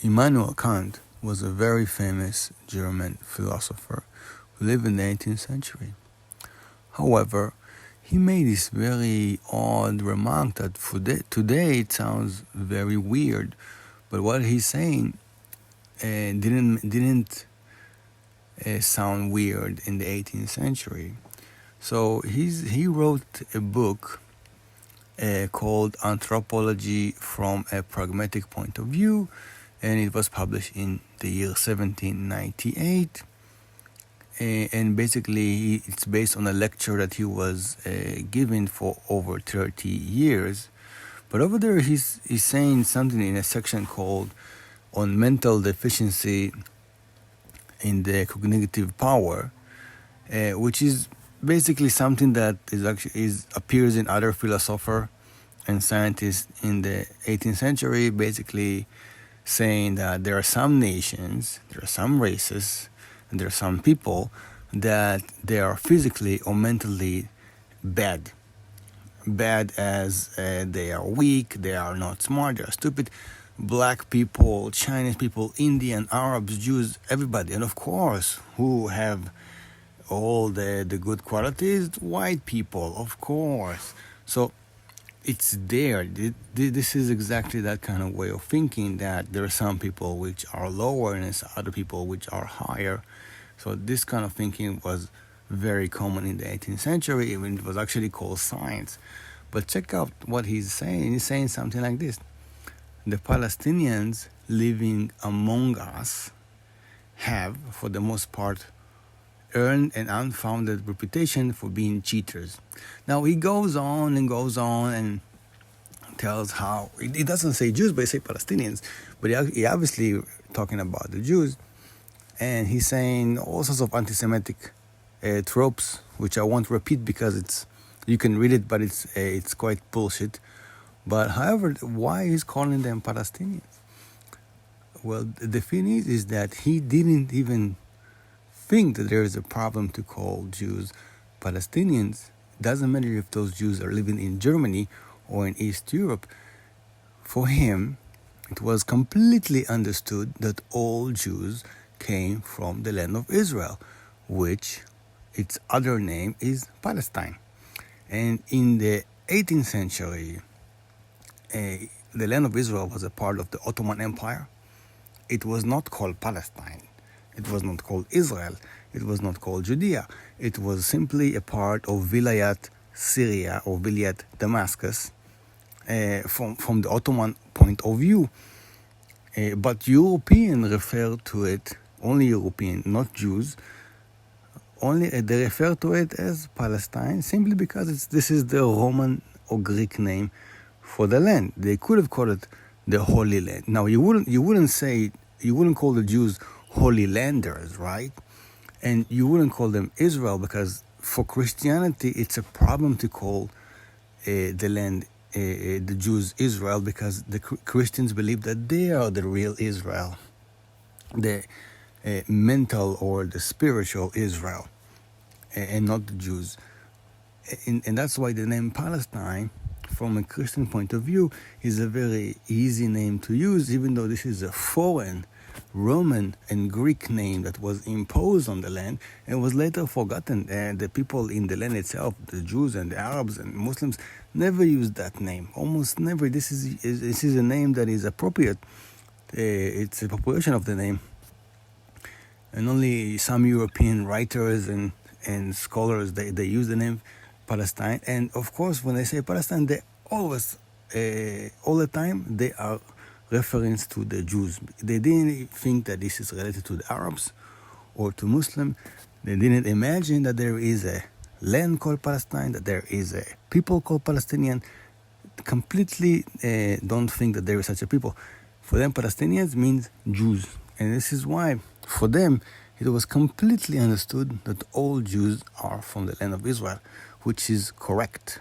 Emmanuel Kant was a very famous German philosopher who lived in the 18th century. However, he made this very odd remark that today it sounds very weird, but what he's saying didn't sound weird in the 18th century. So he wrote a book called Anthropology from a Pragmatic Point of View, and it was published in the year 1798. And basically, it's based on a lecture that he was giving for over 30 years. But over there, he's saying something in a section called On Mental Deficiency in the Cognitive Power, which is basically something that appears in other philosophers and scientists in the 18th century, basically saying that there are some nations, there are some races, and there are some people that they are physically or mentally bad. Bad as they are weak, they are not smart, they are stupid. Black people, Chinese people, Indian, Arabs, Jews, everybody. And of course, who have all the good qualities? White people, of course. So it's there. This is exactly that kind of way of thinking, that there are some people which are lower and there's other people which are higher. So this kind of thinking was very common in the 18th century, even it was actually called science. But check out what he's saying. He's saying something like this: the Palestinians living among us have, for the most part, earned an unfounded reputation for being cheaters. Now he goes on and tells how, he doesn't say Jews, but he says Palestinians, but he obviously talking about the Jews, and he's saying all sorts of anti-Semitic tropes, which I won't repeat because you can read it, but it's quite bullshit. But however, why he's calling them Palestinians? Well, the thing is that he didn't even think that there is a problem to call Jews Palestinians. Doesn't matter if those Jews are living in Germany or in East Europe. For him, it was completely understood that all Jews came from the land of Israel, which its other name is Palestine. And in the 18th century, the land of Israel was a part of the Ottoman Empire. It was not called Palestine. It was not called Israel. It was not called Judea. It was simply a part of Vilayat Syria or Vilayat Damascus from the Ottoman point of view. But Europeans refer to it, only European, not Jews, they refer to it as Palestine simply because this is the Roman or Greek name for the land. They could have called it the Holy Land. Now you wouldn't call the Jews Holy Landers, right? And you wouldn't call them Israel, because for Christianity it's a problem to call the land the Jews Israel, because the Christians believe that they are the real Israel, the mental or the spiritual Israel, and not the Jews. And that's why the name Palestine, from a Christian point of view, is a very easy name to use, even though this is a foreign Roman and Greek name that was imposed on the land and was later forgotten. And the people in the land itself, the Jews and the Arabs and Muslims, never used that name. Almost never. This is a name that is appropriate. It's a population of the name. And only some European writers and scholars, they use the name Palestine. And of course, when they say Palestine, they always, all the time, they are reference to the Jews. They didn't think that this is related to the Arabs or to Muslims. They didn't imagine that there is a land called Palestine, that there is a people called Palestinian. Completely don't think that there is such a people. For them, Palestinians means Jews. And this is why, for them, it was completely understood that all Jews are from the land of Israel, which is correct.